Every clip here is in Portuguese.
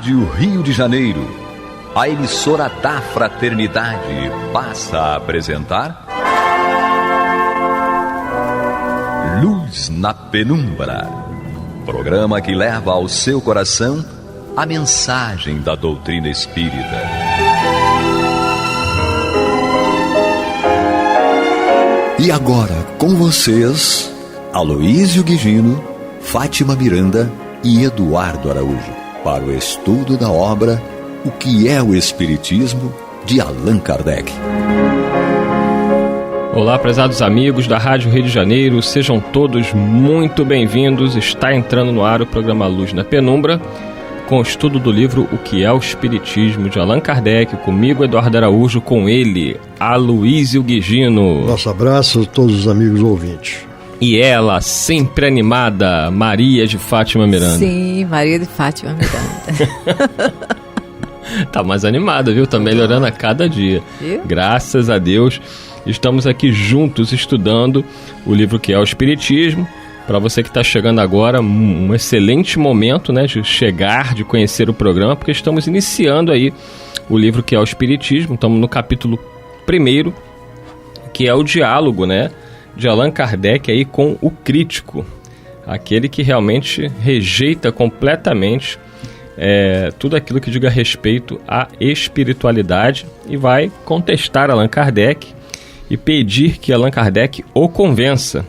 Rádio Rio de Janeiro, a emissora da fraternidade, passa a apresentar Luz na Penumbra, programa que leva ao seu coração a mensagem da doutrina espírita. E agora, com vocês, Aloísio Guigino, Fátima Miranda e Eduardo Araújo, para o estudo da obra O que é o Espiritismo, de Allan Kardec. Olá, prezados amigos da Rádio Rio de Janeiro, sejam todos muito bem-vindos. Está entrando no ar o programa Luz na Penumbra, com o estudo do livro O que é o Espiritismo, de Allan Kardec, comigo, Eduardo Araújo, com ele, Aloísio Guigino. Nosso abraço a todos os amigos ouvintes. E ela, sempre animada, Maria de Fátima Miranda. Sim, Maria de Fátima Miranda. Tá mais animada, viu? Tá melhorando a cada dia. Viu? Graças a Deus, estamos aqui juntos estudando o livro que é o Espiritismo. Para você que está chegando agora, um excelente momento, né, de chegar, de conhecer o programa, porque estamos iniciando aí o livro que é o Espiritismo. Estamos no capítulo 1, que é o diálogo, né, de Allan Kardec aí com o crítico, aquele que realmente rejeita completamente tudo aquilo que diga respeito à espiritualidade e vai contestar Allan Kardec e pedir que Allan Kardec o convença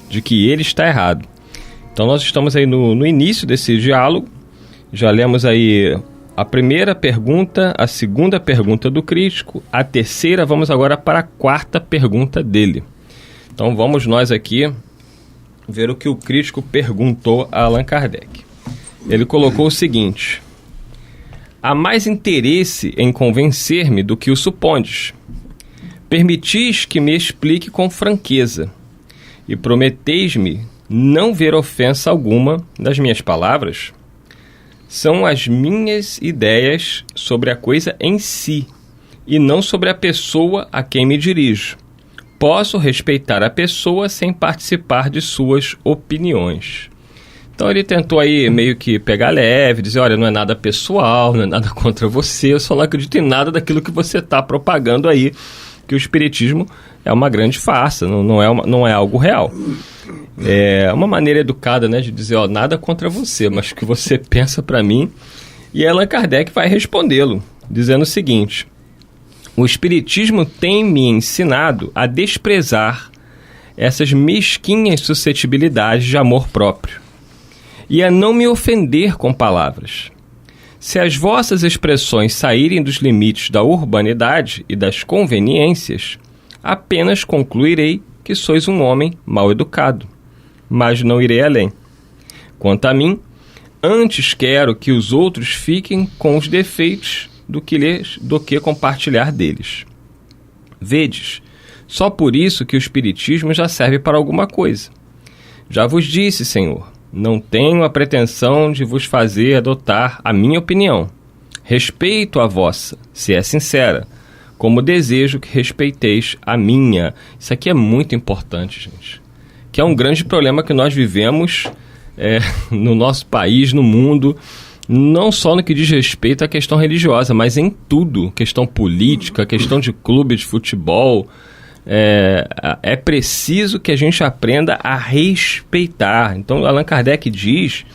de que ele está errado. Então nós estamos aí no início desse diálogo, já lemos aí a primeira pergunta, a segunda pergunta do crítico, a terceira, vamos agora para a quarta pergunta dele. Então vamos nós aqui ver o que o crítico perguntou a Allan Kardec. Ele colocou o seguinte: há mais interesse em convencer-me do que o supondes. Permitis que me explique com franqueza e prometeis-me não ver ofensa alguma das minhas palavras. São as minhas ideias sobre a coisa em si e não sobre a pessoa a quem me dirijo. Posso respeitar a pessoa sem participar de suas opiniões. Então ele tentou aí meio que pegar leve, dizer, olha, não é nada pessoal, não é nada contra você, eu só não acredito em nada daquilo que você está propagando aí, que o espiritismo é uma grande farsa, não é algo real. É uma maneira educada, né, de dizer, ó, nada contra você, mas o que você pensa para mim. E Allan Kardec vai respondê-lo, dizendo o seguinte: o espiritismo tem me ensinado a desprezar essas mesquinhas suscetibilidades de amor próprio e a não me ofender com palavras. Se as vossas expressões saírem dos limites da urbanidade e das conveniências, apenas concluirei que sois um homem mal educado, mas não irei além. Quanto a mim, antes quero que os outros fiquem com os defeitos do que compartilhar deles. Vedes, só por isso que o espiritismo já serve para alguma coisa. Já vos disse, Senhor, não tenho a pretensão de vos fazer adotar a minha opinião. Respeito a vossa, se é sincera, como desejo que respeiteis a minha. Isso aqui é muito importante, gente. Que é um grande problema que nós vivemos no nosso país, no mundo, não só no que diz respeito à questão religiosa, mas em tudo. Questão política, questão de clube de futebol. É preciso que a gente aprenda a respeitar. Então, Allan Kardec diz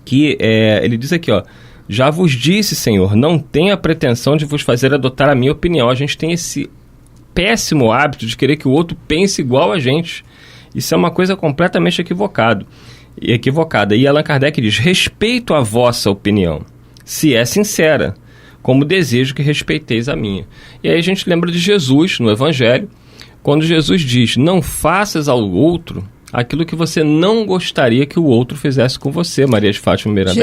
que, ele diz aqui, ó, já vos disse, Senhor, não tenho a pretensão de vos fazer adotar a minha opinião. A gente tem esse péssimo hábito de querer que o outro pense igual a gente. Isso é uma coisa completamente equivocada. E Allan Kardec diz, respeito a vossa opinião, se é sincera, como desejo que respeiteis a minha. E aí a gente lembra de Jesus no Evangelho, quando Jesus diz, não faças ao outro aquilo que você não gostaria que o outro fizesse com você, Maria de Fátima Miranda.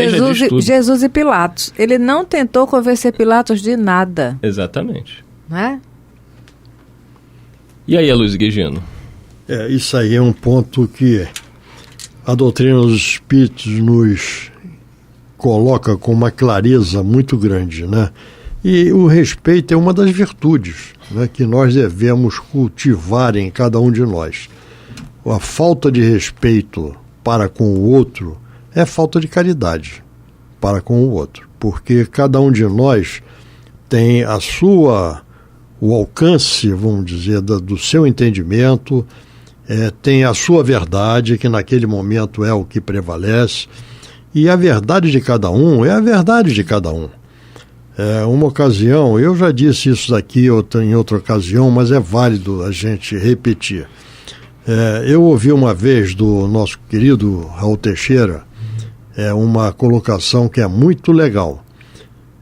Jesus e Pilatos. Ele não tentou convencer Pilatos de nada. Exatamente. Não é? E aí, Aloísio Guigino? Isso aí é um ponto que a doutrina dos espíritos nos coloca com uma clareza muito grande, né? E o respeito é uma das virtudes, né, que nós devemos cultivar em cada um de nós. A falta de respeito para com o outro é falta de caridade. para com o outro, porque cada um de nós tem o alcance, vamos dizer, do seu entendimento, tem a sua verdade, que naquele momento é o que prevalece, e a verdade de cada um é a verdade de cada um. Uma ocasião, eu já disse isso aqui em outra ocasião, mas é válido a gente repetir. Eu ouvi uma vez do nosso querido Raul Teixeira uma colocação que é muito legal.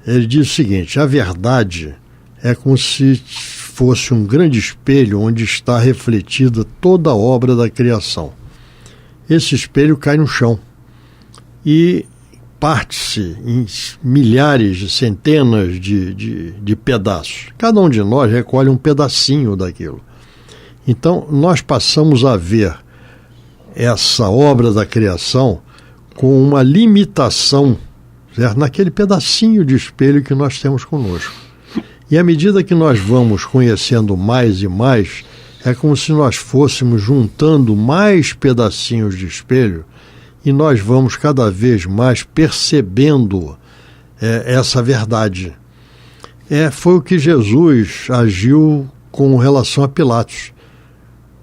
Ele diz o seguinte: a verdade é como se fosse um grande espelho onde está refletida toda a obra da criação. Esse espelho cai no chão e parte-se em milhares, centenas de pedaços. Cada um de nós recolhe um pedacinho daquilo. Então, nós passamos a ver essa obra da criação com uma limitação, certo? Naquele pedacinho de espelho que nós temos conosco. E à medida que nós vamos conhecendo mais e mais, é como se nós fôssemos juntando mais pedacinhos de espelho e nós vamos cada vez mais percebendo essa verdade. Foi o que Jesus agiu com relação a Pilatos.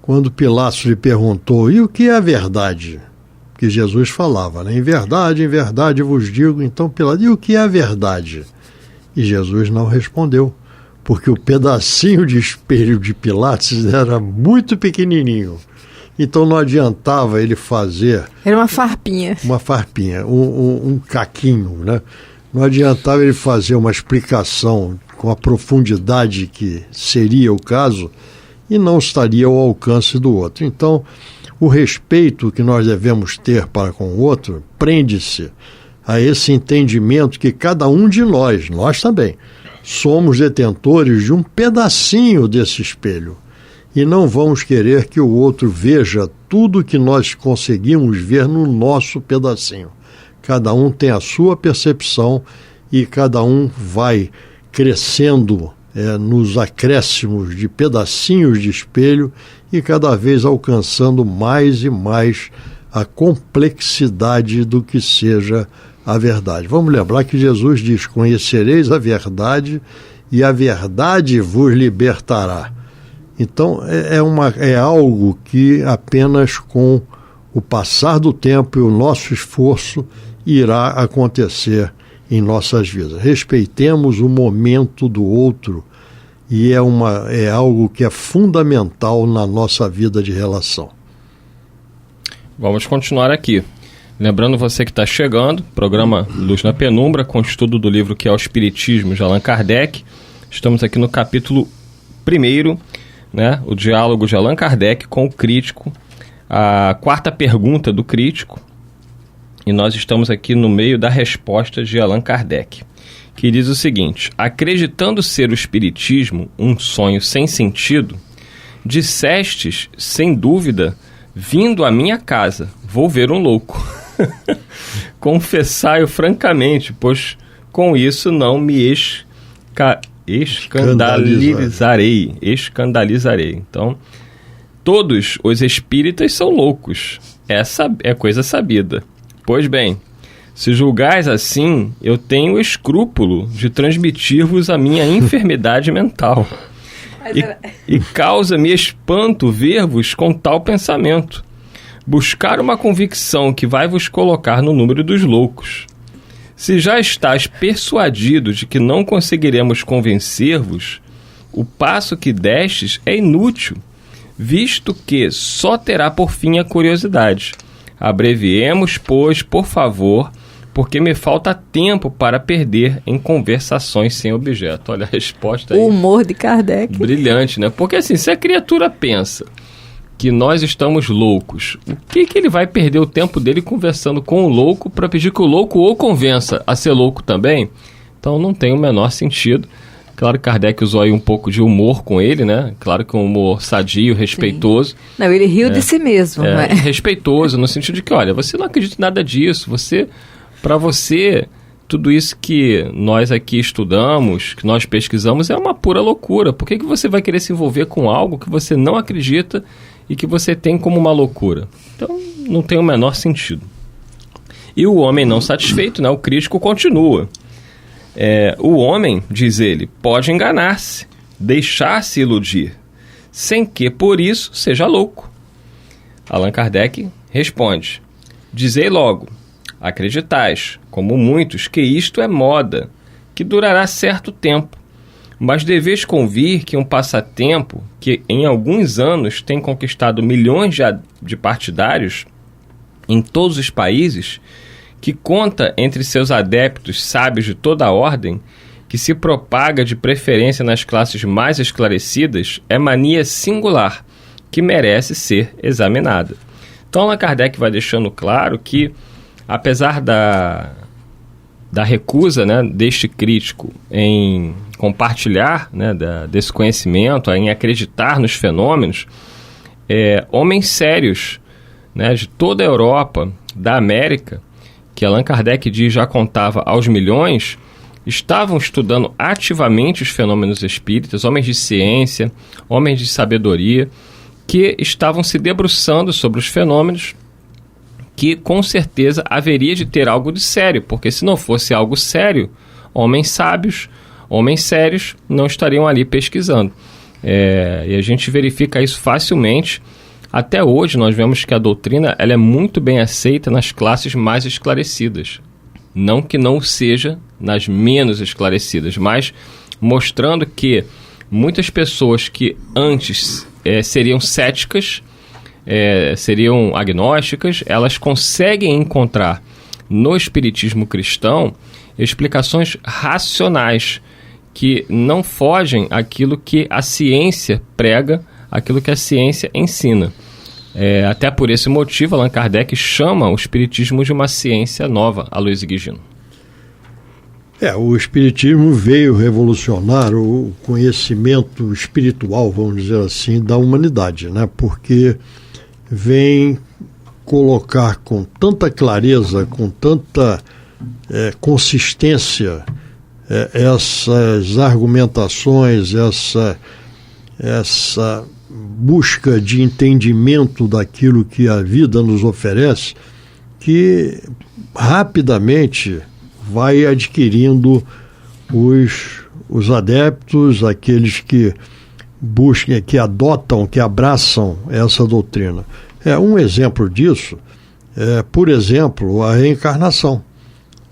Quando Pilatos lhe perguntou: e o que é a verdade? Que Jesus falava, né? Em verdade vos digo. Então Pilatos: e o que é a verdade? E Jesus não respondeu, porque o pedacinho de espelho de Pilatos era muito pequenininho. Então não adiantava ele fazer... Era uma farpinha. Um caquinho, né? Não adiantava ele fazer uma explicação com a profundidade que seria o caso e não estaria ao alcance do outro. Então, o respeito que nós devemos ter para com o outro prende-se a esse entendimento que cada um de nós também, somos detentores de um pedacinho desse espelho. E não vamos querer que o outro veja tudo que nós conseguimos ver no nosso pedacinho. Cada um tem a sua percepção e cada um vai crescendo nos acréscimos de pedacinhos de espelho e cada vez alcançando mais e mais a complexidade do que seja a verdade. Vamos lembrar que Jesus diz: conhecereis a verdade e a verdade vos libertará. Então, é algo que apenas com o passar do tempo e o nosso esforço irá acontecer em nossas vidas. Respeitemos o momento do outro e é algo que é fundamental na nossa vida de relação. Vamos continuar aqui. Lembrando você que está chegando, programa Luz na Penumbra, com estudo do livro que é o Espiritismo de Allan Kardec. Estamos aqui no capítulo 1, né, o diálogo de Allan Kardec com o crítico, a quarta pergunta do crítico, e nós estamos aqui no meio da resposta de Allan Kardec, que diz o seguinte: acreditando ser o Espiritismo um sonho sem sentido, dissestes, sem dúvida, vindo à minha casa, vou ver um louco. Confessai-o francamente, pois com isso não me escandalizarei. Então, todos os espíritas são loucos. Essa é coisa sabida. Pois bem, se julgais assim, eu tenho escrúpulo de transmitir-vos a minha enfermidade mental. E causa-me espanto ver-vos com tal pensamento. Buscar uma convicção que vai vos colocar no número dos loucos. Se já estáis persuadidos de que não conseguiremos convencer-vos, o passo que destes é inútil, visto que só terá por fim a curiosidade. Abreviemos, pois, por favor, porque me falta tempo para perder em conversações sem objeto. Olha a resposta aí. O humor de Kardec. Brilhante, né? Porque assim, se a criatura pensa que nós estamos loucos, o que ele vai perder o tempo dele conversando com o louco para pedir que o louco o convença a ser louco também? Então não tem o menor sentido. Claro que Kardec usou aí um pouco de humor com ele, né? Claro que um humor sadio, respeitoso. Sim. Não, ele riu de si mesmo, não é? Respeitoso, no sentido de que, olha, você não acredita em nada disso, para você, tudo isso que nós aqui estudamos, que nós pesquisamos, é uma pura loucura. Por que você vai querer se envolver com algo que você não acredita e que você tem como uma loucura? Então, não tem o menor sentido. E o homem não satisfeito, né, o crítico continua. O homem, diz ele, pode enganar-se, deixar-se iludir, sem que por isso seja louco. Allan Kardec responde: dizei logo, acreditais, como muitos, que isto é moda, que durará certo tempo, mas deveis convir que um passatempo que em alguns anos tem conquistado milhões de partidários em todos os países, que conta entre seus adeptos sábios de toda a ordem, que se propaga de preferência nas classes mais esclarecidas, é mania singular, que merece ser examinada. Então, Allan Kardec vai deixando claro que, apesar da recusa, né, deste crítico em compartilhar, né, desse conhecimento, em acreditar nos fenômenos, homens sérios, né, de toda a Europa, da América, que Allan Kardec diz já contava aos milhões, estavam estudando ativamente os fenômenos espíritas, homens de ciência, homens de sabedoria, que estavam se debruçando sobre os fenômenos, que com certeza haveria de ter algo de sério, porque se não fosse algo sério, homens sábios, homens sérios não estariam ali pesquisando. E a gente verifica isso facilmente. Até hoje nós vemos que a doutrina ela é muito bem aceita nas classes mais esclarecidas. Não que não seja nas menos esclarecidas, mas mostrando que muitas pessoas que antes seriam céticas, seriam agnósticas, elas conseguem encontrar no espiritismo cristão explicações racionais que não fogem àquilo que a ciência prega, aquilo que a ciência ensina. Até por esse motivo, Allan Kardec chama o espiritismo de uma ciência nova, Aloysio Guigino. O espiritismo veio revolucionar o conhecimento espiritual, vamos dizer assim, da humanidade, né? Porque vem colocar com tanta clareza, com tanta consistência, essas argumentações, essa busca de entendimento daquilo que a vida nos oferece, que rapidamente vai adquirindo os adeptos, aqueles que buscam, que adotam, que abraçam essa doutrina. Um exemplo disso por exemplo, a reencarnação,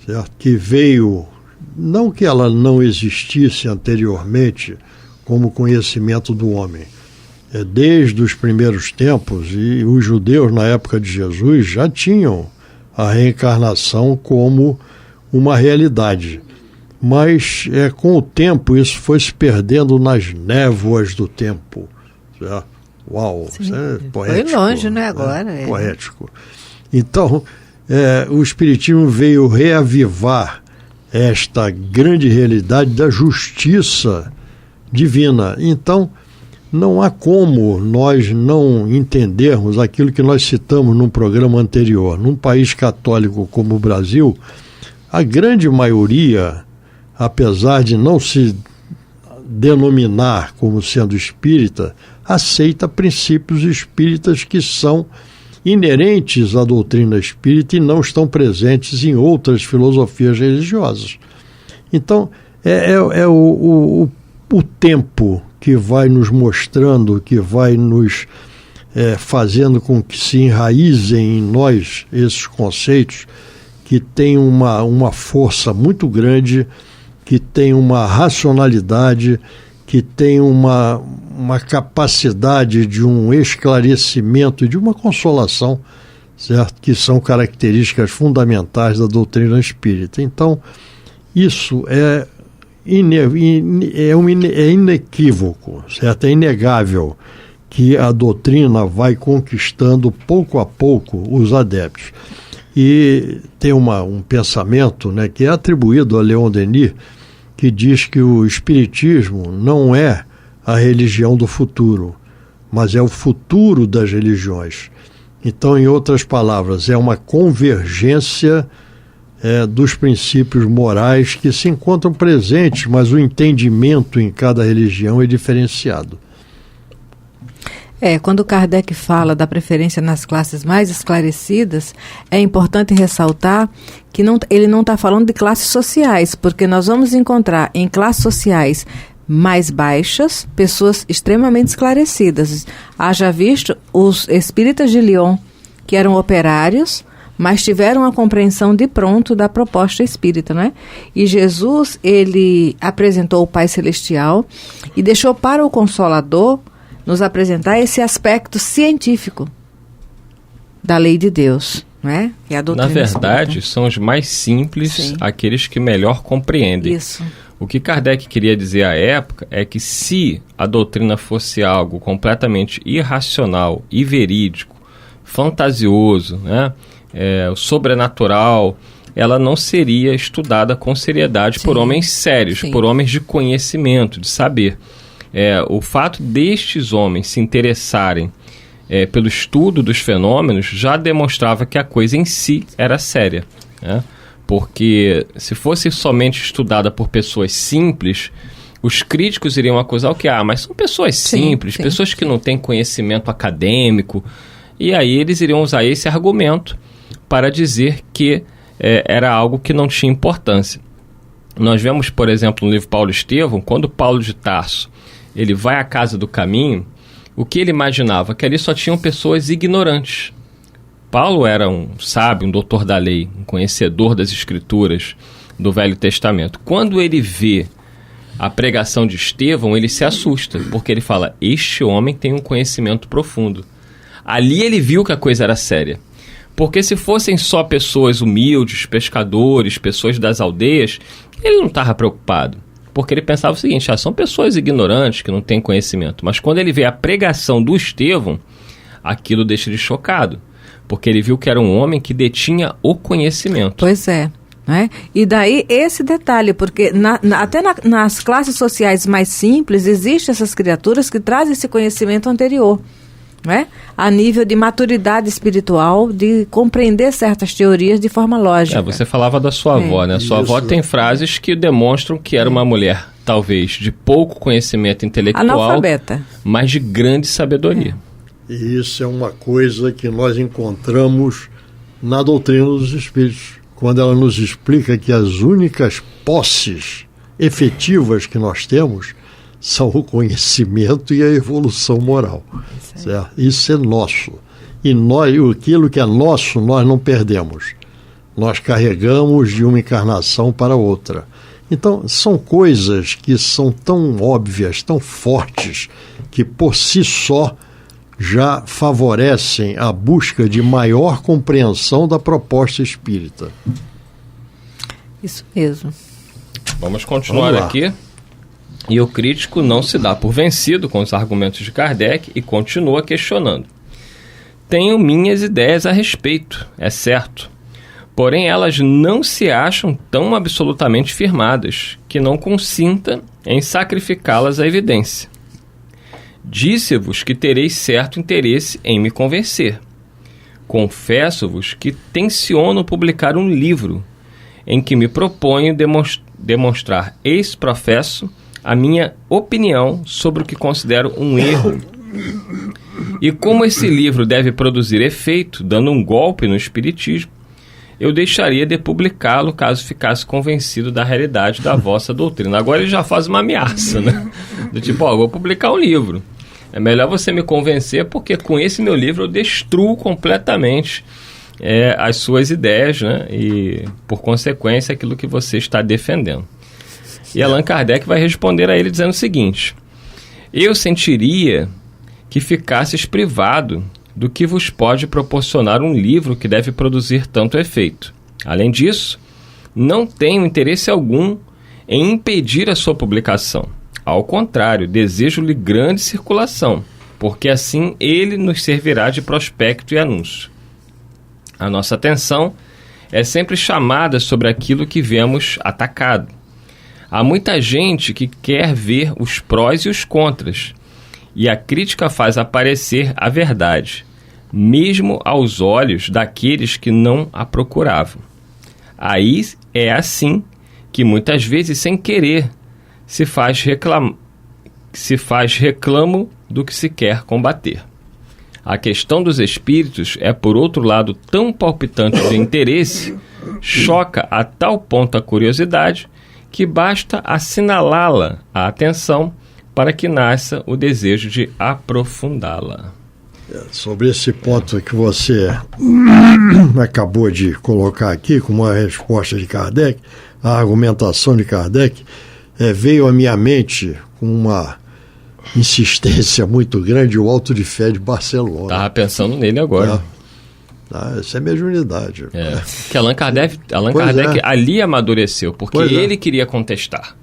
certo? Que veio, não que ela não existisse anteriormente como conhecimento do homem, desde os primeiros tempos, e os judeus na época de Jesus já tinham a reencarnação como uma realidade. Mas com o tempo isso foi se perdendo nas névoas do tempo. Certo? Uau, sim, isso é poético. Foi longe, né, agora? Poético. Então, o Espiritismo veio reavivar esta grande realidade da justiça divina. Então, não há como nós não entendermos aquilo que nós citamos num programa anterior. Num país católico como o Brasil, a grande maioria, apesar de não se denominar como sendo espírita, aceita princípios espíritas que são inerentes à doutrina espírita e não estão presentes em outras filosofias religiosas. Então, o tempo que vai nos mostrando, que vai nos fazendo com que se enraizem em nós esses conceitos, que tem uma força muito grande, que tem uma racionalidade, que tem uma capacidade de um esclarecimento e de uma consolação, certo? Que são características fundamentais da doutrina espírita. Então, isso é inequívoco, certo? É inegável que a doutrina vai conquistando pouco a pouco os adeptos. E tem um pensamento, né, que é atribuído a Leon Denis, que diz que o espiritismo não é a religião do futuro, mas é o futuro das religiões. Então, em outras palavras, é uma convergência dos princípios morais que se encontram presentes, mas o entendimento em cada religião é diferenciado. Quando Kardec fala da preferência nas classes mais esclarecidas, é importante ressaltar que ele não está falando de classes sociais, porque nós vamos encontrar em classes sociais mais baixas pessoas extremamente esclarecidas. Haja visto os espíritas de Lyon, que eram operários, mas tiveram a compreensão de pronto da proposta espírita, né? E Jesus, ele apresentou o Pai Celestial e deixou para o Consolador nos apresentar esse aspecto científico da lei de Deus, não é? Que é a doutrina Na verdade, espírita. são os mais simples, Sim. aqueles que melhor compreendem. Isso. O que Kardec queria dizer à época é que se a doutrina fosse algo completamente irracional e verídico, fantasioso, né? Sobrenatural, ela não seria estudada com seriedade por homens sérios, por homens de conhecimento, de saber. O fato destes homens se interessarem pelo estudo dos fenômenos já demonstrava que a coisa em si era séria, né? Porque se fosse somente estudada por pessoas simples, os críticos iriam acusar o que? Mas são pessoas simples, pessoas que não têm conhecimento acadêmico, e aí eles iriam usar esse argumento para dizer que era algo que não tinha importância. Nós vemos, por exemplo, no livro Paulo Estevão, quando Paulo de Tarso ele vai à casa do caminho, o que ele imaginava? Que ali só tinham pessoas ignorantes. Paulo era um sábio, um doutor da lei, um conhecedor das escrituras do Velho Testamento. Quando ele vê a pregação de Estevão, ele se assusta, porque ele fala, este homem tem um conhecimento profundo. Ali ele viu que a coisa era séria. Porque se fossem só pessoas humildes, pescadores, pessoas das aldeias, ele não estava preocupado. Porque ele pensava o seguinte, são pessoas ignorantes que não têm conhecimento. Mas quando ele vê a pregação do Estevão, aquilo deixa ele chocado. Porque ele viu que era um homem que detinha o conhecimento. Pois é. Né? E daí esse detalhe, porque até nas classes sociais mais simples, existem essas criaturas que trazem esse conhecimento anterior. Né? A nível de maturidade espiritual, de compreender certas teorias de forma lógica. Você falava da sua avó, né? Sua avó tem frases que demonstram que era uma mulher, talvez, de pouco conhecimento intelectual, analfabeta, mas de grande sabedoria. E isso é uma coisa que nós encontramos na doutrina dos espíritos, quando ela nos explica que as únicas posses efetivas que nós temos são o conhecimento e a evolução moral. Certo? Isso é nosso. E aquilo que é nosso, nós não perdemos. Nós carregamos de uma encarnação para outra. Então, são coisas que são tão óbvias, tão fortes, que por si só já favorecem a busca de maior compreensão da proposta espírita. Isso mesmo. Vamos continuar aqui. E o crítico não se dá por vencido com os argumentos de Kardec e continua questionando. Tenho minhas ideias a respeito, é certo. Porém, elas não se acham tão absolutamente firmadas que não consinta em sacrificá-las à evidência. Disse-vos que tereis certo interesse em me convencer. Confesso-vos que tenciono publicar um livro em que me proponho demonstrar ex-professo a minha opinião sobre o que considero um erro. E como esse livro deve produzir efeito, dando um golpe no espiritismo, eu deixaria de publicá-lo caso ficasse convencido da realidade da vossa doutrina. Agora ele já faz uma ameaça, né? Do tipo, eu vou publicar um livro. É melhor você me convencer, porque com esse meu livro eu destruo completamente as suas ideias, né? E, por consequência, aquilo que você está defendendo. E Allan Kardec vai responder a ele dizendo o seguinte: eu sentiria que ficasses privado do que vos pode proporcionar um livro que deve produzir tanto efeito. Além disso, não tenho interesse algum em impedir a sua publicação. Ao contrário, desejo-lhe grande circulação, porque assim ele nos servirá de prospecto e anúncio. A nossa atenção é sempre chamada sobre aquilo que vemos atacado. Há muita gente que quer ver os prós e os contras, e a crítica faz aparecer a verdade, mesmo aos olhos daqueles que não a procuravam. Aí é assim que muitas vezes, sem querer, se faz reclamo do que se quer combater. A questão dos espíritos é, por outro lado, tão palpitante de interesse, choca a tal ponto a curiosidade, que basta assinalá-la à atenção para que nasça o desejo de aprofundá-la. Sobre esse ponto que você acabou de colocar aqui, como a resposta de Kardec, a argumentação de Kardec, veio à minha mente com uma insistência muito grande o Auto de Fé de Barcelona. Estava pensando nele agora. Essa é a mediunidade. Que Allan Kardec ali amadureceu, porque ele queria contestar.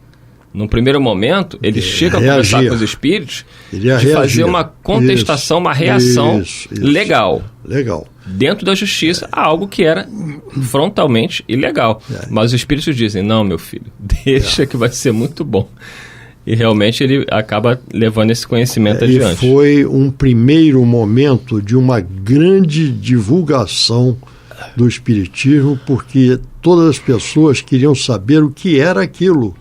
Num primeiro momento, ele chega a conversar com os espíritos de fazer uma contestação, uma reação legal. Dentro da justiça, a algo que era frontalmente ilegal. Mas os espíritos dizem, não, meu filho, deixa que vai ser muito bom. E realmente ele acaba levando esse conhecimento adiante. E foi um primeiro momento de uma grande divulgação do espiritismo, porque todas as pessoas queriam saber o que era aquilo.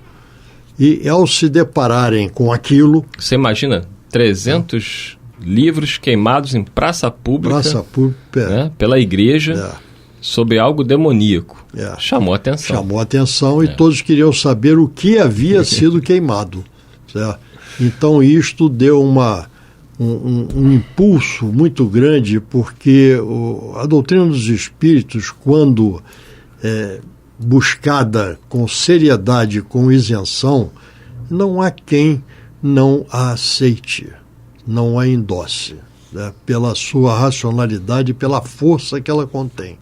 E ao se depararem com aquilo... Você imagina 300 livros queimados em praça pública, né, pela igreja, sobre algo demoníaco. Chamou a atenção. E todos queriam saber o que havia sido queimado. Certo? Então isto deu um impulso muito grande, porque a doutrina dos espíritos, quando buscada com seriedade, com isenção, não há quem não a aceite, não a endosse, né, pela sua racionalidade e pela força que ela contém.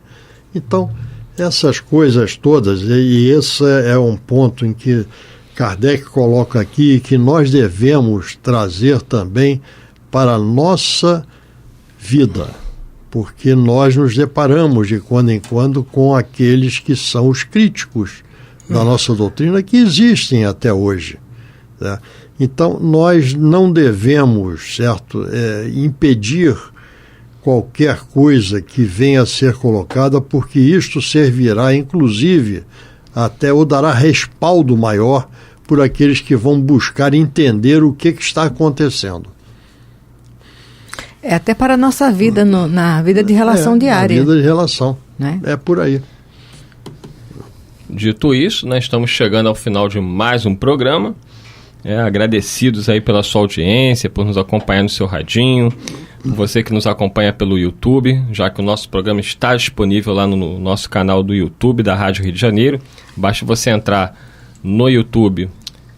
Então, essas coisas todas, e esse é um ponto em que Kardec coloca aqui, que nós devemos trazer também para a nossa vida, porque nós nos deparamos de quando em quando com aqueles que são os críticos da nossa doutrina, que existem até hoje, né? Então, nós não devemos, impedir qualquer coisa que venha a ser colocada, porque isto servirá, inclusive, até ou dará respaldo maior por aqueles que vão buscar entender o que está acontecendo. Até para a nossa vida, na vida de relação diária. Na vida de relação, né? É por aí. Dito isso, nós estamos chegando ao final de mais um programa. Agradecidos aí pela sua audiência, por nos acompanhar no seu radinho, você que nos acompanha pelo YouTube, já que o nosso programa está disponível lá no nosso canal do YouTube da Rádio Rio de Janeiro. Basta você entrar no YouTube,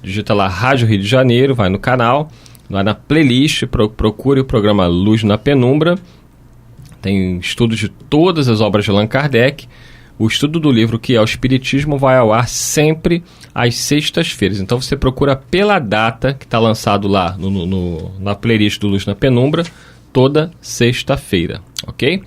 digita lá Rádio Rio de Janeiro, vai no canal, lá na playlist, procure o programa Luz na Penumbra. Tem estudos de todas as obras de Allan Kardec. O estudo do livro Que é o Espiritismo vai ao ar sempre às sextas-feiras. Então você procura pela data que está lançado lá na playlist do Luz na Penumbra, toda sexta-feira, ok?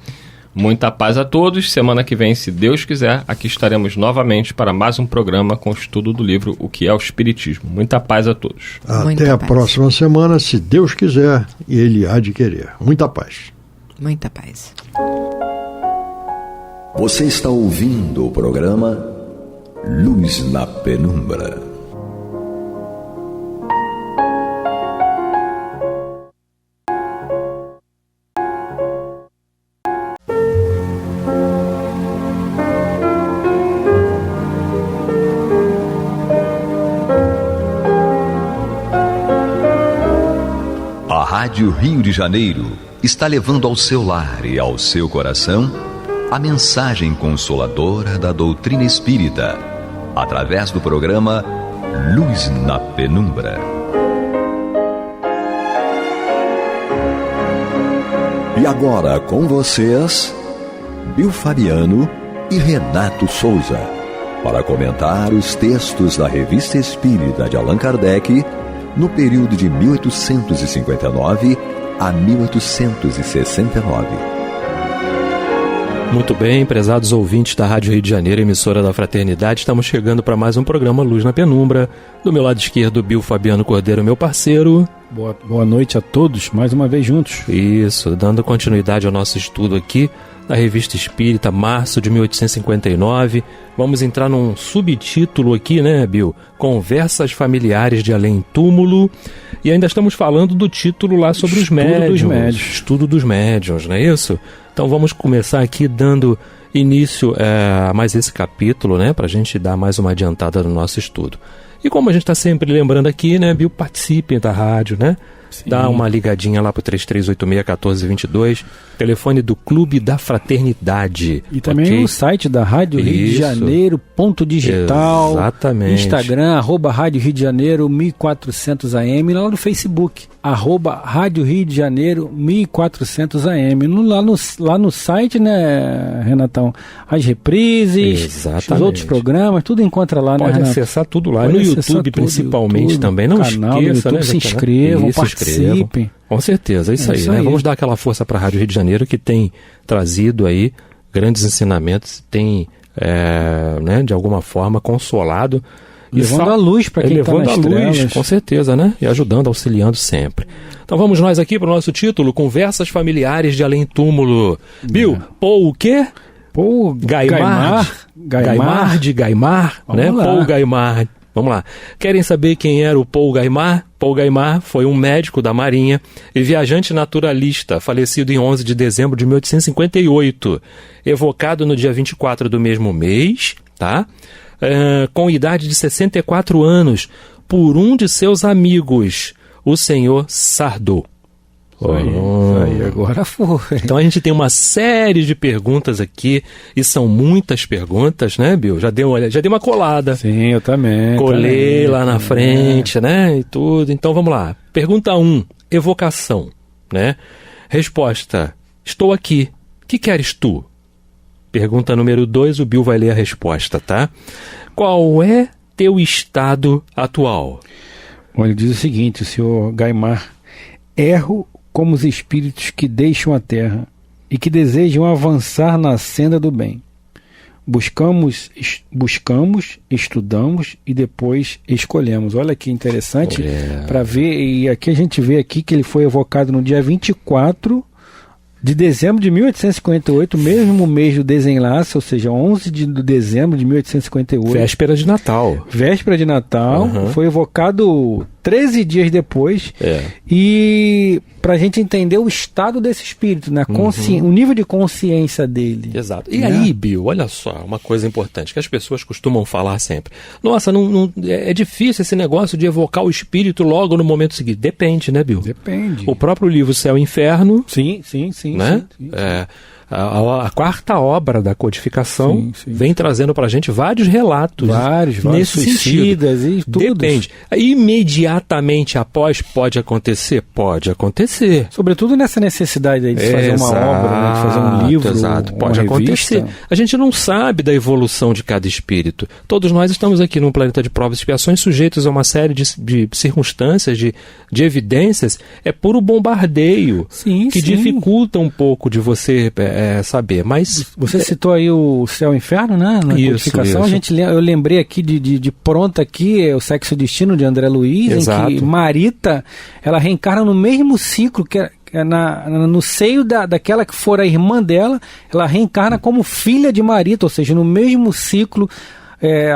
Muita paz a todos. Semana que vem, se Deus quiser, aqui estaremos novamente para mais um programa com o estudo do livro O Que é o Espiritismo. Muita paz a todos. Até a próxima semana, se Deus quiser, e Ele há de querer. Muita paz. Muita paz. Você está ouvindo o programa Luz na Penumbra. A Rádio Rio de Janeiro está levando ao seu lar e ao seu coração a mensagem consoladora da doutrina espírita, através do programa Luz na Penumbra. E agora com vocês, Bill Fabiano e Renato Souza, para comentar os textos da Revista Espírita de Allan Kardec no período de 1859 a 1869. Muito bem, prezados ouvintes da Rádio Rio de Janeiro, emissora da Fraternidade, estamos chegando para mais um programa Luz na Penumbra. Do meu lado esquerdo, Bill Fabiano Cordeiro, meu parceiro. Boa noite a todos, mais uma vez juntos. Isso, dando continuidade ao nosso estudo aqui na Revista Espírita, março de 1859. Vamos entrar num subtítulo aqui, né, Bill? Conversas familiares de além-túmulo. E ainda estamos falando do título lá sobre os médiuns. Estudo dos médiuns, não é isso? Então vamos começar aqui dando início a mais esse capítulo, né, para a gente dar mais uma adiantada no nosso estudo. E como a gente está sempre lembrando aqui, né, Bill, participem da rádio, né? Sim. Dá uma ligadinha lá pro 3386-1422, telefone do Clube da Fraternidade. E também o site da Rádio Rio de Janeiro, .digital. Exatamente. Instagram, @Rádio Rio de Janeiro 1400 AM, lá no Facebook, @Rádio Rio de Janeiro 1400 AM. Lá no site, né, Renatão? As reprises, os outros programas, tudo encontra lá, Pode né, Renato? acessar tudo lá. No YouTube, principalmente, YouTube, também. Não canal, esqueça, YouTube, né? Se inscrevam, participem. Com certeza, é isso aí, né? Vamos dar aquela força para a Rádio Rio de Janeiro, que tem trazido aí grandes ensinamentos, tem, né, de alguma forma, consolado. Levando a luz para quem está nas trevas. Com certeza, né? E ajudando, auxiliando sempre. Então vamos nós aqui para o nosso título, Conversas Familiares de Além-Túmulo. Bill, Paul o quê? Paul Gaimard, né? Paul Gaimard. Vamos lá. Querem saber quem era o Paul Gaimard? Paul Gaimard foi um médico da Marinha e viajante naturalista, falecido em 11 de dezembro de 1858, evocado no dia 24 do mesmo mês, tá? Com idade de 64 anos, por um de seus amigos, o senhor Sardou. Isso aí, agora foi. Então a gente tem uma série de perguntas aqui, e são muitas perguntas, né, Bill? Já dei uma colada. Sim, eu também. Colei lá na frente, né, e tudo. Então vamos lá. Pergunta 1, evocação, né? Resposta, estou aqui. Que queres tu? Pergunta número 2, o Bill vai ler a resposta, tá? Qual é teu estado atual? Olha, diz o seguinte, o senhor Gaimard: erro como os espíritos que deixam a terra e que desejam avançar na senda do bem. Buscamos, estudamos e depois escolhemos. Olha que interessante para ver. E aqui a gente vê aqui que ele foi evocado no dia 24 de dezembro de 1858, mesmo mês do desenlace, ou seja, 11 de dezembro de 1858. Véspera de Natal. Foi evocado 13 dias depois. E para a gente entender o estado desse espírito, né? O nível de consciência dele. Exato. E aí, Bill, olha só, uma coisa importante que as pessoas costumam falar sempre. Nossa, é difícil esse negócio de evocar o espírito logo no momento seguinte. Depende, né, Bill? Depende. O próprio livro Céu e Inferno. Sim. Né? Sim. A quarta obra da codificação vem trazendo para a gente vários relatos. Vários nesse suicidas sentido. E tudo. Depende. Imediatamente após pode acontecer? Pode acontecer. Sobretudo nessa necessidade aí de fazer uma obra, né, de fazer um livro, pode acontecer. A gente não sabe da evolução de cada espírito. Todos nós estamos aqui num planeta de provas e expiações, sujeitos a uma série de circunstâncias, de evidências. É puro bombardeio que dificulta um pouco de você saber, mas... Você citou aí o Céu e Inferno, né? Na codificação, eu lembrei aqui de pronto aqui, o Sexo e Destino, de André Luiz, em que Marita, ela reencarna no mesmo ciclo, que é no seio daquela que for a irmã dela, ela reencarna como filha de Marita, ou seja, no mesmo ciclo.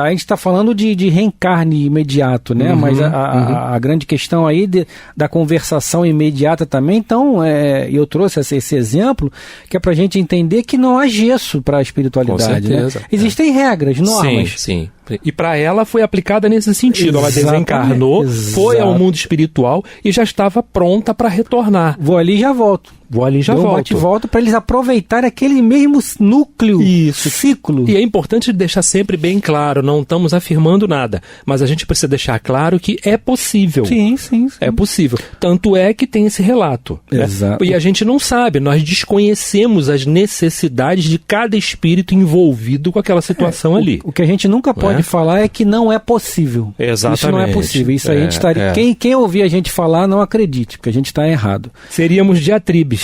A gente está falando de reencarne imediato, né? Mas a grande questão aí da conversação imediata também, então eu trouxe esse exemplo que é para a gente entender que não há gesso para a espiritualidade. Com certeza. Né? Existem regras, normas. Sim. E para ela foi aplicada nesse sentido. Ela desencarnou, foi ao mundo espiritual e já estava pronta para retornar. Vou ali e já volto. Bate-volta para eles aproveitarem aquele mesmo núcleo, ciclo. E é importante deixar sempre bem claro, não estamos afirmando nada, mas a gente precisa deixar claro que é possível. Sim. É possível. Tanto é que tem esse relato. Exato. Né? E a gente não sabe, nós desconhecemos as necessidades de cada espírito envolvido com aquela situação ali. O que a gente nunca pode falar é que não é possível. Exatamente. Isso não é possível. Isso a gente estaria... Quem ouvir a gente falar, não acredite, porque a gente está errado. Seríamos diatribes.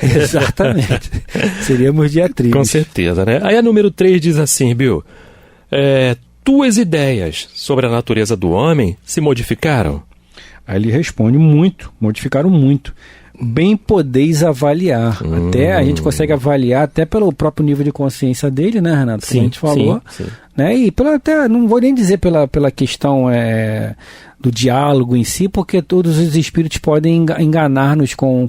Exatamente. Seríamos diatribes. Com certeza, né? Aí a número 3 diz assim, Bill, tuas ideias sobre a natureza do homem se modificaram? Aí ele responde: muito, modificaram muito. Bem podeis avaliar. Até a gente consegue avaliar até pelo próprio nível de consciência dele, né, Renato? Como a gente falou. Sim. Né? E até, não vou nem dizer pela questão do diálogo em si, porque todos os espíritos podem enganar-nos com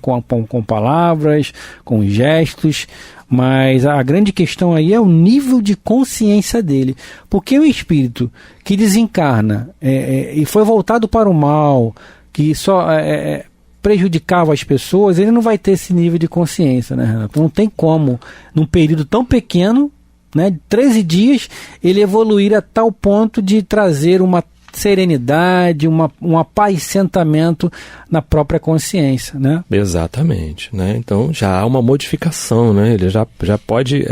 palavras, com gestos, mas a grande questão aí é o nível de consciência dele. Porque o espírito que desencarna e foi voltado para o mal, que só prejudicava as pessoas, ele não vai ter esse nível de consciência, né, Renato? Não tem como, num período tão pequeno, né, de 13 dias, ele evoluir a tal ponto de trazer uma serenidade, um apacentamento na própria consciência, né? Exatamente, né? Então já há uma modificação, né? Ele já pode,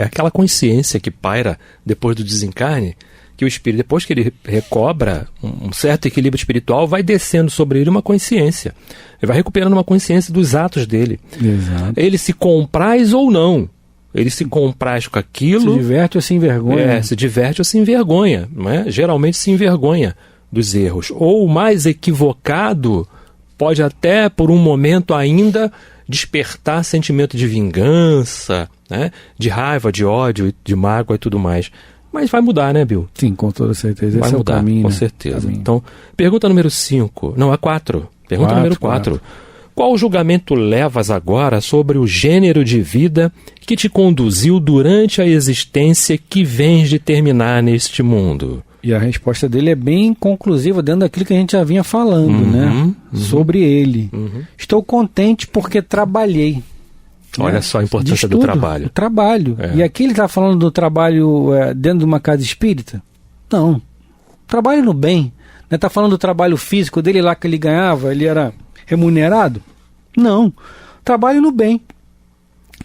aquela consciência que paira depois do desencarne, que o espírito, depois que ele recobra um certo equilíbrio espiritual, vai descendo sobre ele uma consciência. Ele vai recuperando uma consciência dos atos dele. Exato. Ele se compraz ou não. Ele se compraz com aquilo... Se diverte ou se envergonha. Se diverte ou se envergonha. Não é? Geralmente se envergonha dos erros. Ou o mais equivocado pode até, por um momento ainda, despertar sentimento de vingança, né? De raiva, de ódio, de mágoa e tudo mais. Mas vai mudar, né, Bill? Sim, com toda certeza. Vai Esse mudar, é o caminho, com né? certeza. Caminho. Então, pergunta número 5. Não, a 4. Pergunta número 4. Qual julgamento levas agora sobre o gênero de vida que te conduziu durante a existência que vens de terminar neste mundo? E a resposta dele é bem conclusiva dentro daquilo que a gente já vinha falando, né? Sobre ele. Estou contente porque trabalhei. Olha só a importância do trabalho. O trabalho. E aqui ele está falando do trabalho dentro de uma casa espírita? Não. Trabalho no bem. Está falando do trabalho físico dele lá que ele ganhava, ele era remunerado? Não. Trabalho no bem.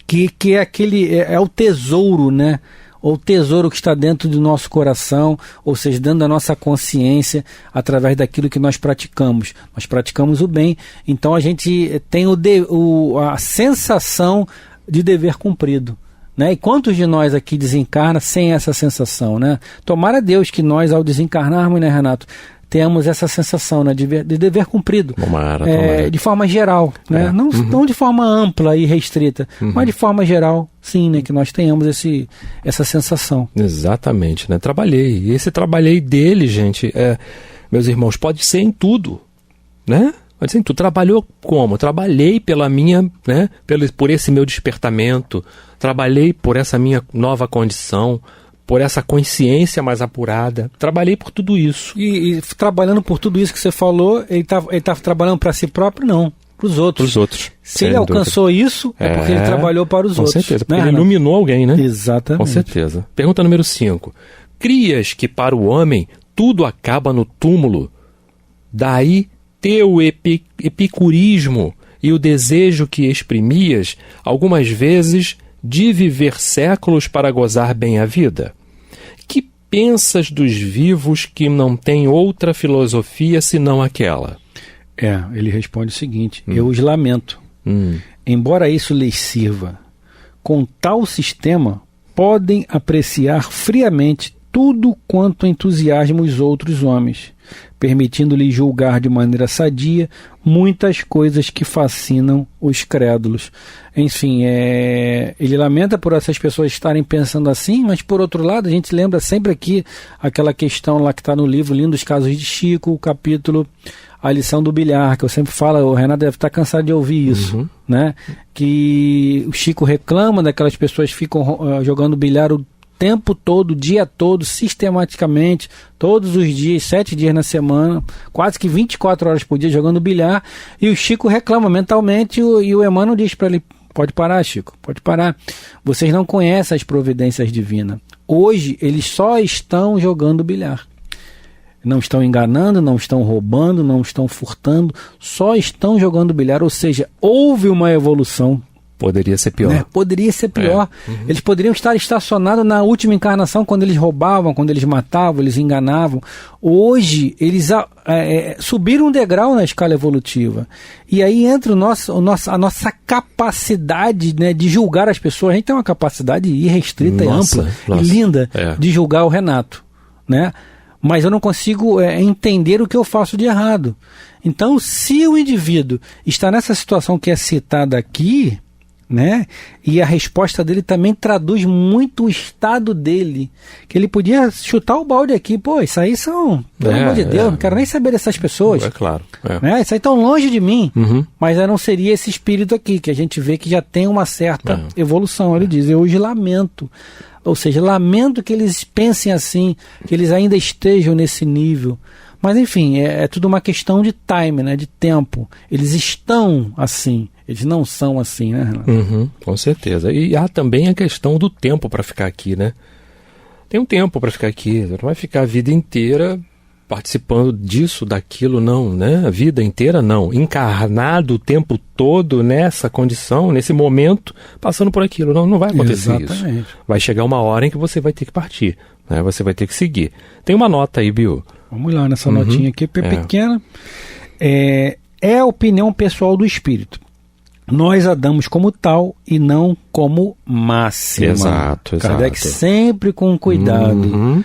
Que é aquele. É o tesouro, né? Ou o tesouro que está dentro do nosso coração, ou seja, dentro da nossa consciência, através daquilo que nós praticamos. Nós praticamos o bem, então a gente tem a sensação de dever cumprido. Né? E quantos de nós aqui desencarna sem essa sensação? Né? Tomara Deus que nós, ao desencarnarmos, né, Renato, tenhamos essa sensação, né, de dever cumprido. Tomara. De forma geral, né? Não de forma ampla e restrita, mas de forma geral, sim, né, que nós tenhamos essa sensação. Exatamente, né? Trabalhei. E esse trabalhei dele, gente, meus irmãos, pode ser em tudo, né? Pode ser em tudo. Trabalhou como? Trabalhei pela minha, né? Por esse meu despertamento, trabalhei por essa minha nova condição, por essa consciência mais apurada. Trabalhei por tudo isso. E trabalhando por tudo isso que você falou, ele tá trabalhando para si próprio? Não, para os outros. Para os outros. Se ele alcançou isso, é porque ele trabalhou para os outros. Com certeza, porque ele iluminou alguém, né? Exatamente. Com certeza. Pergunta número 5. Crias que para o homem tudo acaba no túmulo? Daí teu epicurismo e o desejo que exprimias, algumas vezes, de viver séculos para gozar bem a vida? Que pensas dos vivos que não têm outra filosofia senão aquela? Ele responde o seguinte: eu os lamento. Embora isso lhes sirva, com tal sistema podem apreciar friamente tudo quanto entusiasma os outros homens, permitindo-lhes julgar de maneira sadia muitas coisas que fascinam os crédulos. Enfim, ele lamenta por essas pessoas estarem pensando assim, mas por outro lado a gente lembra sempre aqui aquela questão lá que está no livro Lindos Casos de Chico, o capítulo A Lição do Bilhar, que eu sempre falo, o Renato deve estar cansado de ouvir isso, né? Que o Chico reclama daquelas pessoas que ficam jogando bilhar o tempo todo, o dia todo, sistematicamente, todos os dias, 7 dias na semana, quase que 24 horas por dia jogando bilhar, e o Chico reclama mentalmente e o Emmanuel diz para ele: pode parar, Chico, pode parar. Vocês não conhecem as providências divinas. Hoje eles só estão jogando bilhar. Não estão enganando, não estão roubando, não estão furtando, só estão jogando bilhar, ou seja, houve uma evolução. Poderia ser pior. Né? Poderia ser pior. Eles poderiam estar estacionados na última encarnação, quando eles roubavam, quando eles matavam, eles enganavam. Hoje, eles subiram um degrau na escala evolutiva. E aí entra a nossa capacidade, né, de julgar as pessoas. A gente tem uma capacidade irrestrita e ampla e linda de julgar o Renato, né? Mas eu não consigo entender o que eu faço de errado. Então, se o indivíduo está nessa situação que é citada aqui, né, e a resposta dele também traduz muito o estado dele, que ele podia chutar o balde aqui, pô, isso aí são, pelo amor de Deus, não quero nem saber dessas pessoas. É claro. Né, isso aí tão longe de mim, mas não seria esse espírito aqui, que a gente vê que já tem uma certa evolução. Ele diz, eu hoje lamento, ou seja, lamento que eles pensem assim, que eles ainda estejam nesse nível. Mas enfim, é tudo uma questão de time, né, de tempo. Eles estão assim, eles não são assim, né, Renato? Com certeza. E há também a questão do tempo para ficar aqui, né? Tem um tempo para ficar aqui, não vai ficar a vida inteira participando disso, daquilo, não, né? A vida inteira, não. Encarnado o tempo todo nessa condição, nesse momento, passando por aquilo. Não vai acontecer isso. Vai chegar uma hora em que você vai ter que partir, né? Você vai ter que seguir. Tem uma nota aí, Bill. Vamos lá nessa notinha aqui, pequena. É a opinião pessoal do espírito. Nós a damos como tal e não como máxima. Exato. Kardec sempre com cuidado.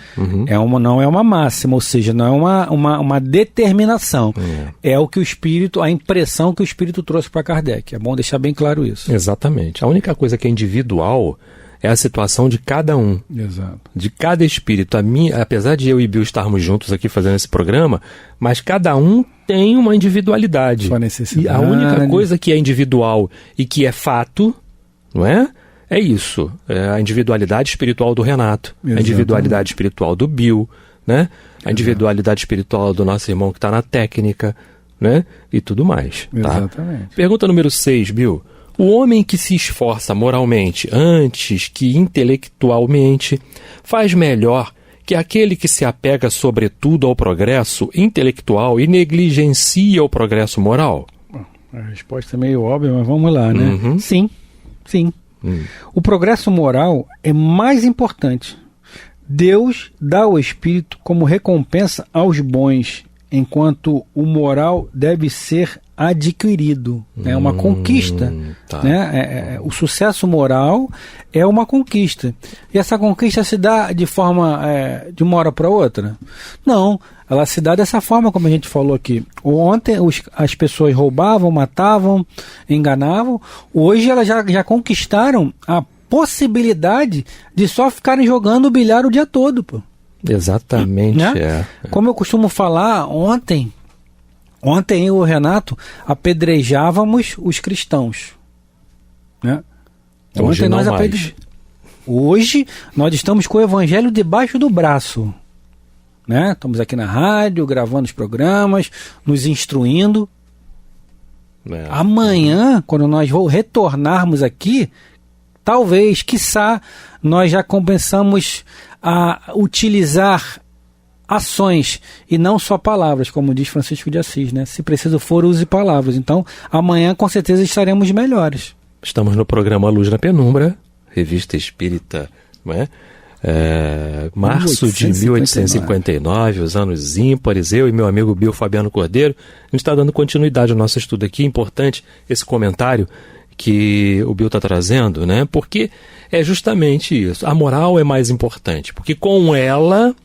Não é uma máxima, ou seja, não é uma determinação. É o que o espírito, a impressão que o espírito trouxe para Kardec. É bom deixar bem claro isso. Exatamente. A única coisa que é individual é a situação de cada um. Exato. De cada espírito. Apesar de eu e Bill estarmos juntos aqui fazendo esse programa, mas cada um tem uma individualidade. Sua necessidade. E a única coisa que é individual e que é fato, não é? É isso. É a individualidade espiritual do Renato. Exatamente. A individualidade espiritual do Bill, né? A individualidade espiritual do nosso irmão que está na técnica, né? E tudo mais. Tá? Exatamente. Pergunta número 6, Bill. O homem que se esforça moralmente antes que intelectualmente faz melhor que aquele que se apega sobretudo ao progresso intelectual e negligencia o progresso moral? A resposta é meio óbvia, mas vamos lá, né? Sim. O progresso moral é mais importante. Deus dá ao espírito como recompensa aos bons, enquanto o moral deve ser adquirido, é uma conquista, tá. Né? O sucesso moral é uma conquista, e essa conquista se dá de forma de uma hora para outra? Não, ela se dá dessa forma como a gente falou aqui. Ontem as pessoas roubavam, matavam, enganavam, hoje elas já conquistaram a possibilidade de só ficarem jogando bilhar o dia todo, pô. Exatamente, né? Como eu costumo falar, ontem eu e o Renato apedrejávamos os cristãos, né? Hoje não mais. Hoje nós estamos com o evangelho debaixo do braço, né? Estamos aqui na rádio, gravando os programas, nos instruindo. Amanhã, quando nós retornarmos aqui, talvez, quiçá, nós já começamos a utilizar ações e não só palavras, como diz Francisco de Assis, né? Se preciso for, use palavras. Então, amanhã com certeza estaremos melhores. Estamos no programa Luz na Penumbra, revista espírita, não é? Março de 1859, os anos ímpares, eu e meu amigo Bill Fabiano Cordeiro, a gente está dando continuidade ao nosso estudo aqui. Importante esse comentário que o Bill está trazendo, né? Porque é justamente isso. A moral é mais importante, porque com ela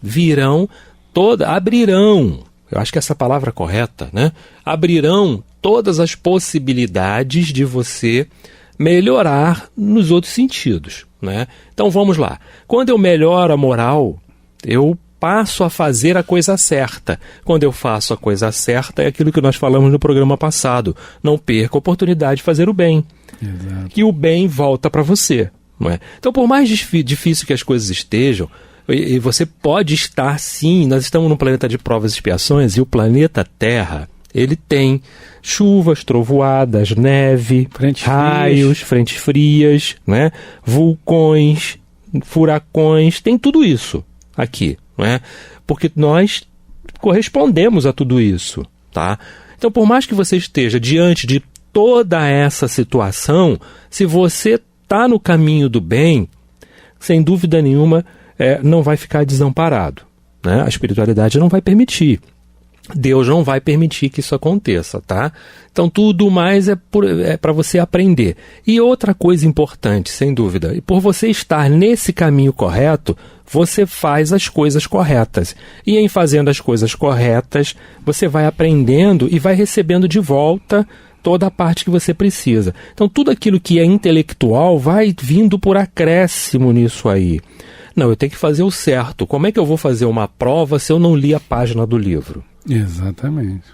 abrirão, eu acho que essa palavra é correta, né? Abrirão todas as possibilidades de você melhorar nos outros sentidos, né? Então vamos lá. Quando eu melhoro a moral, eu passo a fazer a coisa certa. Quando eu faço a coisa certa, é aquilo que nós falamos no programa passado. Não perca a oportunidade de fazer o bem. Exato. E o bem volta para você, não é? Então, por mais difícil que as coisas estejam, e você pode estar, sim, nós estamos num planeta de provas e expiações, e o planeta Terra, ele tem chuvas, trovoadas, neve, raios, frentes frias, né? Vulcões, furacões, tem tudo isso aqui, não é? Porque nós correspondemos a tudo isso, tá? Então, por mais que você esteja diante de toda essa situação, se você está no caminho do bem, sem dúvida nenhuma, não vai ficar desamparado, né? A espiritualidade não vai permitir. Deus não vai permitir que isso aconteça, tá? Então tudo mais é para você aprender. E outra coisa importante, sem dúvida, por você estar nesse caminho correto, você faz as coisas corretas. E em fazendo as coisas corretas, você vai aprendendo e vai recebendo de volta toda a parte que você precisa. Então tudo aquilo que é intelectual vai vindo por acréscimo nisso aí. Não, eu tenho que fazer o certo. Como é que eu vou fazer uma prova se eu não li a página do livro? Exatamente.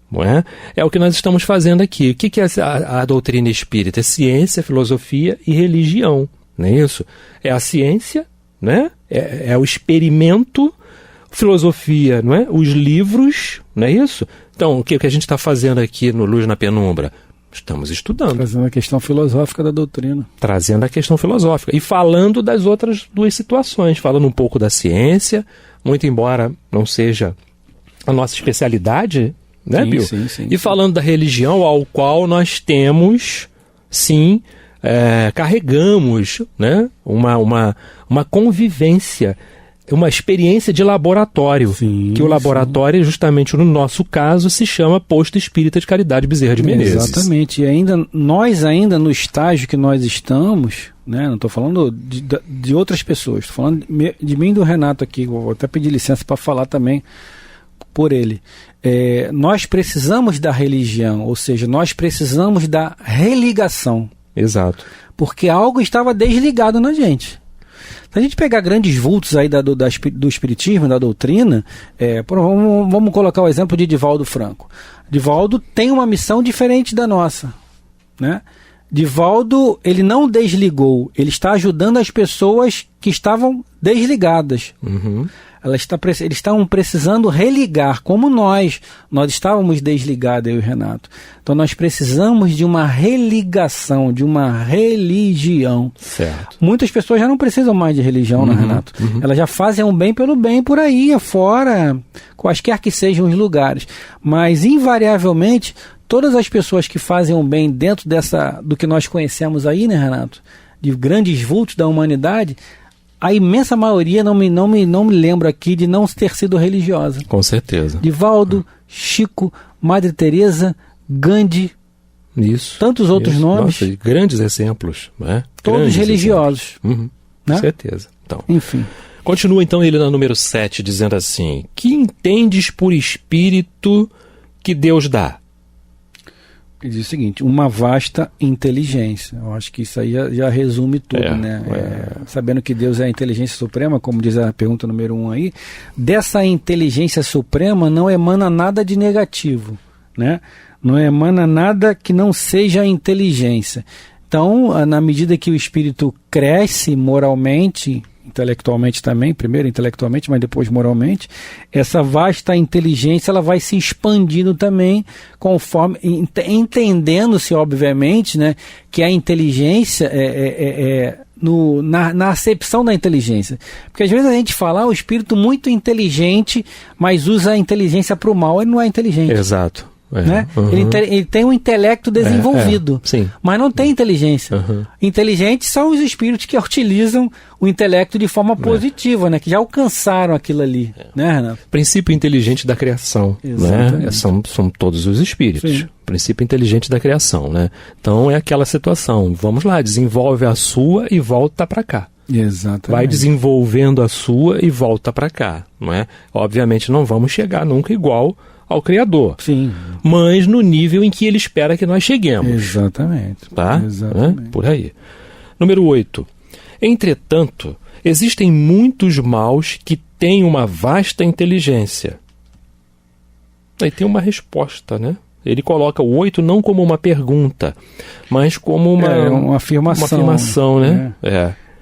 Não é? É o que nós estamos fazendo aqui. O que é a doutrina espírita? É ciência, filosofia e religião. Não é isso? É a ciência, né? É o experimento, filosofia, não é? Os livros, não é isso? Então, o que a gente está fazendo aqui no Luz na Penumbra? Estamos estudando. Trazendo a questão filosófica da doutrina. Trazendo a questão filosófica. E falando das outras duas situações. Falando um pouco da ciência, muito embora não seja a nossa especialidade, né, sim, Bill? Sim, e falando da religião, ao qual nós temos, sim, carregamos, né, uma convivência, uma experiência de laboratório, que o laboratório, justamente no nosso caso, se chama Posto Espírita de Caridade Bezerra de Menezes. Exatamente, e nós ainda no estágio que nós estamos, né, não estou falando de outras pessoas, estou falando de mim e do Renato aqui, vou até pedir licença para falar também por ele. Nós precisamos da religião, ou seja, nós precisamos da religação. Exato. Porque algo estava desligado na gente. Se a gente pegar grandes vultos aí do espiritismo, da doutrina, vamos colocar o exemplo de Divaldo Franco. Divaldo tem uma missão diferente da nossa, né? Divaldo, ele não desligou, ele está ajudando as pessoas que estavam desligadas. Uhum. Eles estavam precisando religar, como nós estávamos desligados, eu e o Renato. Então nós precisamos de uma religação, de uma religião. Certo. Muitas pessoas já não precisam mais de religião, né, Renato? Uhum. Elas já fazem um bem pelo bem por aí, afora, quaisquer que sejam os lugares. Mas, invariavelmente, todas as pessoas que fazem um bem dentro do que nós conhecemos aí, né, Renato? De grandes vultos da humanidade, a imensa maioria, não me lembro aqui, de não ter sido religiosa. Com certeza. Divaldo, Chico, Madre Teresa, Gandhi, isso, tantos outros nomes. Nossa, grandes exemplos, né? Todos grandes religiosos. Uhum. Né? Com certeza. Então, enfim. Continua então ele na número 7, dizendo assim: que entendes por espírito que Deus dá? Ele diz o seguinte: uma vasta inteligência. Eu acho que isso aí já resume tudo, né? Sabendo que Deus é a inteligência suprema, como diz a pergunta número 1 aí, dessa inteligência suprema não emana nada de negativo, né? Não emana nada que não seja inteligência. Então, na medida que o espírito cresce moralmente, intelectualmente também, primeiro intelectualmente, mas depois moralmente, essa vasta inteligência ela vai se expandindo também, conforme, entendendo-se, obviamente, né, que a inteligência na acepção da inteligência. Porque às vezes a gente fala, o espírito muito inteligente, mas usa a inteligência para o mal, ele não é inteligente. Exato. Né? Uhum. Ele tem um intelecto desenvolvido, sim, mas não tem inteligência. Uhum. Inteligentes são os espíritos que utilizam o intelecto de forma positiva, né? Que já alcançaram aquilo ali, né, Renato? Princípio inteligente da criação, né? São todos os espíritos. Sim. Princípio inteligente da criação, né? Então é aquela situação, vamos lá, desenvolve a sua e volta para cá. Exatamente. Vai desenvolvendo a sua e volta para cá, não é? Obviamente não vamos chegar nunca igual ao Criador. Sim. Mas no nível em que ele espera que nós cheguemos. Exatamente. Tá? Exatamente. Por aí. Número 8. Entretanto, existem muitos maus que têm uma vasta inteligência. Aí tem uma resposta, né? Ele coloca o 8 não como uma pergunta, mas como uma afirmação. Uma afirmação, né?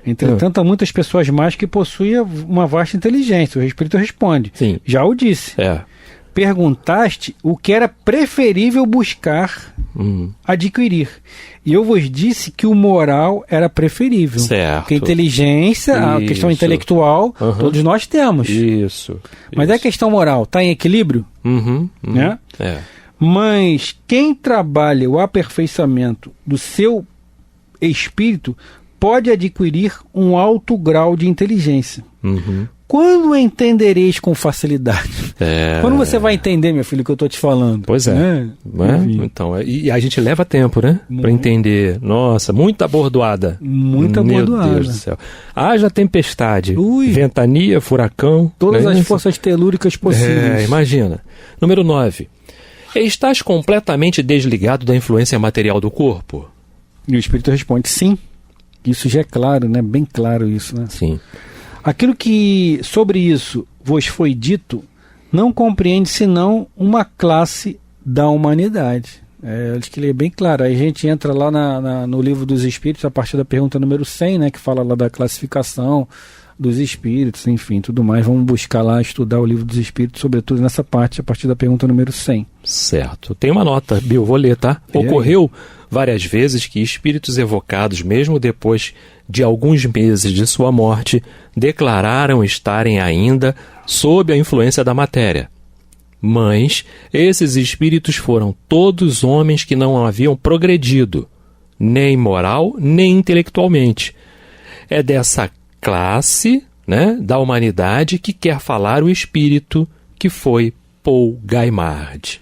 Entretanto, há muitas pessoas mais que possuem uma vasta inteligência. O Espírito responde. Sim. Já o disse. Perguntaste o que era preferível buscar, adquirir. E eu vos disse que o moral era preferível. Certo. Porque a inteligência, a questão intelectual, todos nós temos. Isso. Mas a questão moral está em equilíbrio? Né? Mas quem trabalha o aperfeiçoamento do seu espírito pode adquirir um alto grau de inteligência. quando entendereis com facilidade? Quando você vai entender, meu filho, o que eu estou te falando? Pois é. Então, e a gente leva tempo, né? Para entender. Nossa, muita bordoada. Muita bordoada. Meu Deus do céu. Haja tempestade, ventania, furacão. Todas as forças telúricas possíveis. Imagina. Número 9. Estás completamente desligado da influência material do corpo? E o Espírito responde, sim. Isso já é claro, né? Bem claro isso, né? Sim. Aquilo que sobre isso vos foi dito não compreende senão uma classe da humanidade. Acho que ele é bem claro. Aí a gente entra lá no livro dos Espíritos, a partir da pergunta número 100, né? Que fala lá da classificação dos Espíritos, enfim, tudo mais. Vamos buscar lá, estudar o livro dos Espíritos, sobretudo nessa parte, a partir da pergunta número 100. Certo. Tem uma nota, Bill, vou ler, tá? Ocorreu várias vezes que espíritos evocados, mesmo depois de alguns meses de sua morte, declararam estarem ainda sob a influência da matéria. Mas esses espíritos foram todos homens que não haviam progredido, nem moral, nem intelectualmente. É dessa classe, né, da humanidade que quer falar o espírito que foi Paul Gaimard.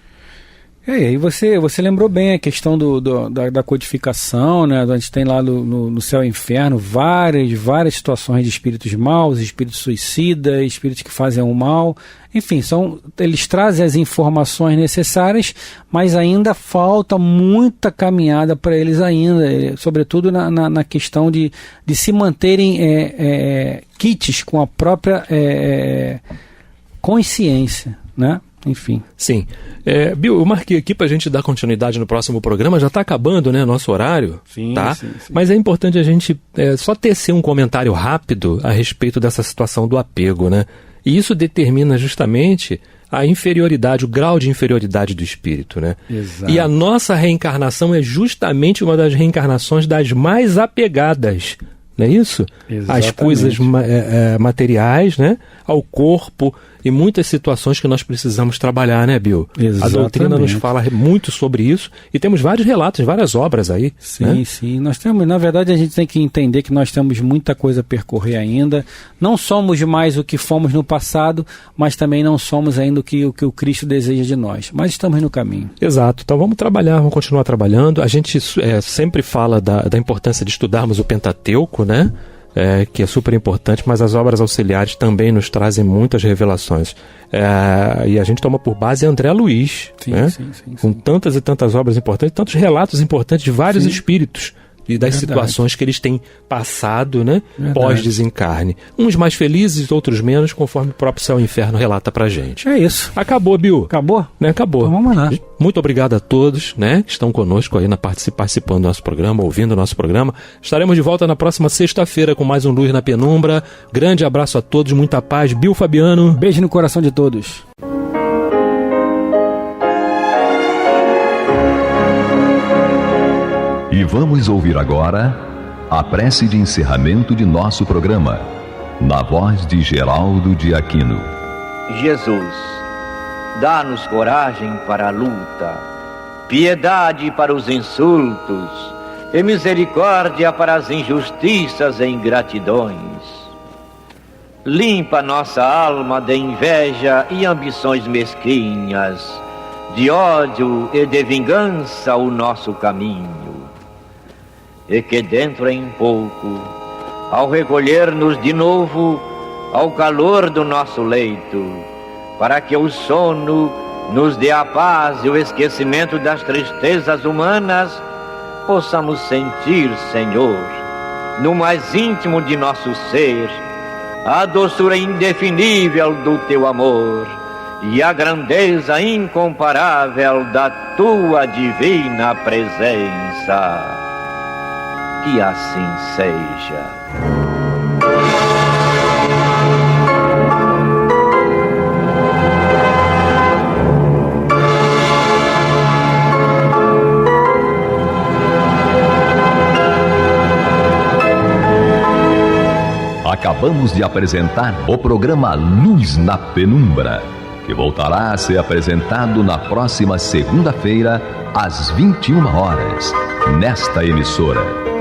E aí você lembrou bem a questão da codificação, né? A gente tem lá no Céu e Inferno várias situações de espíritos maus, espíritos suicidas, espíritos que fazem o mal. Enfim, eles trazem as informações necessárias, mas ainda falta muita caminhada para eles ainda, sobretudo na questão de se manterem quites com a própria consciência, né? Enfim. Sim. Bill, eu marquei aqui para a gente dar continuidade no próximo programa. Já está acabando, né, nosso horário. Sim, tá? Sim. Mas é importante a gente só tecer um comentário rápido a respeito dessa situação do apego, né? E isso determina justamente a inferioridade, o grau de inferioridade do espírito, né? Exato. E a nossa reencarnação é justamente uma das reencarnações das mais apegadas, não é isso? Exatamente. Às coisas materiais, né? Ao corpo e muitas situações que nós precisamos trabalhar, né, Bill? Exatamente. A doutrina nos fala muito sobre isso e temos vários relatos, várias obras aí. Sim, né? sim. Nós temos, na verdade, a gente tem que entender que nós temos muita coisa a percorrer ainda. Não somos mais o que fomos no passado, mas também não somos ainda o que o Cristo deseja de nós. Mas estamos no caminho. Exato. Então vamos trabalhar, vamos continuar trabalhando. A gente sempre fala da importância de estudarmos o Pentateuco, né? Que é super importante, mas as obras auxiliares também nos trazem muitas revelações. E a gente toma por base André Luiz, sim, né? Sim. Com tantas e tantas obras importantes, tantos relatos importantes de vários espíritos e das situações que eles têm passado, né, pós-desencarne. Uns mais felizes, outros menos, conforme o próprio Céu e Inferno relata pra gente. É isso. Acabou, Bill. Acabou? Né? Acabou. Então vamos lá. Muito obrigado a todos, né, que estão conosco aí participando do nosso programa, ouvindo o nosso programa. Estaremos de volta na próxima sexta-feira com mais um Luz na Penumbra. Grande abraço a todos, muita paz. Bill Fabiano. Beijo no coração de todos. E vamos ouvir agora a prece de encerramento de nosso programa, na voz de Geraldo de Aquino. Jesus, dá-nos coragem para a luta, piedade para os insultos e misericórdia para as injustiças e ingratidões. Limpa nossa alma de inveja e ambições mesquinhas, de ódio e de vingança o nosso caminho. E que dentro em pouco, ao recolher-nos de novo ao calor do nosso leito, para que o sono nos dê a paz e o esquecimento das tristezas humanas, possamos sentir, Senhor, no mais íntimo de nosso ser, a doçura indefinível do Teu amor e a grandeza incomparável da Tua divina presença. Que assim seja. Acabamos de apresentar o programa Luz na Penumbra, que voltará a ser apresentado na próxima segunda-feira, às 21 horas, nesta emissora.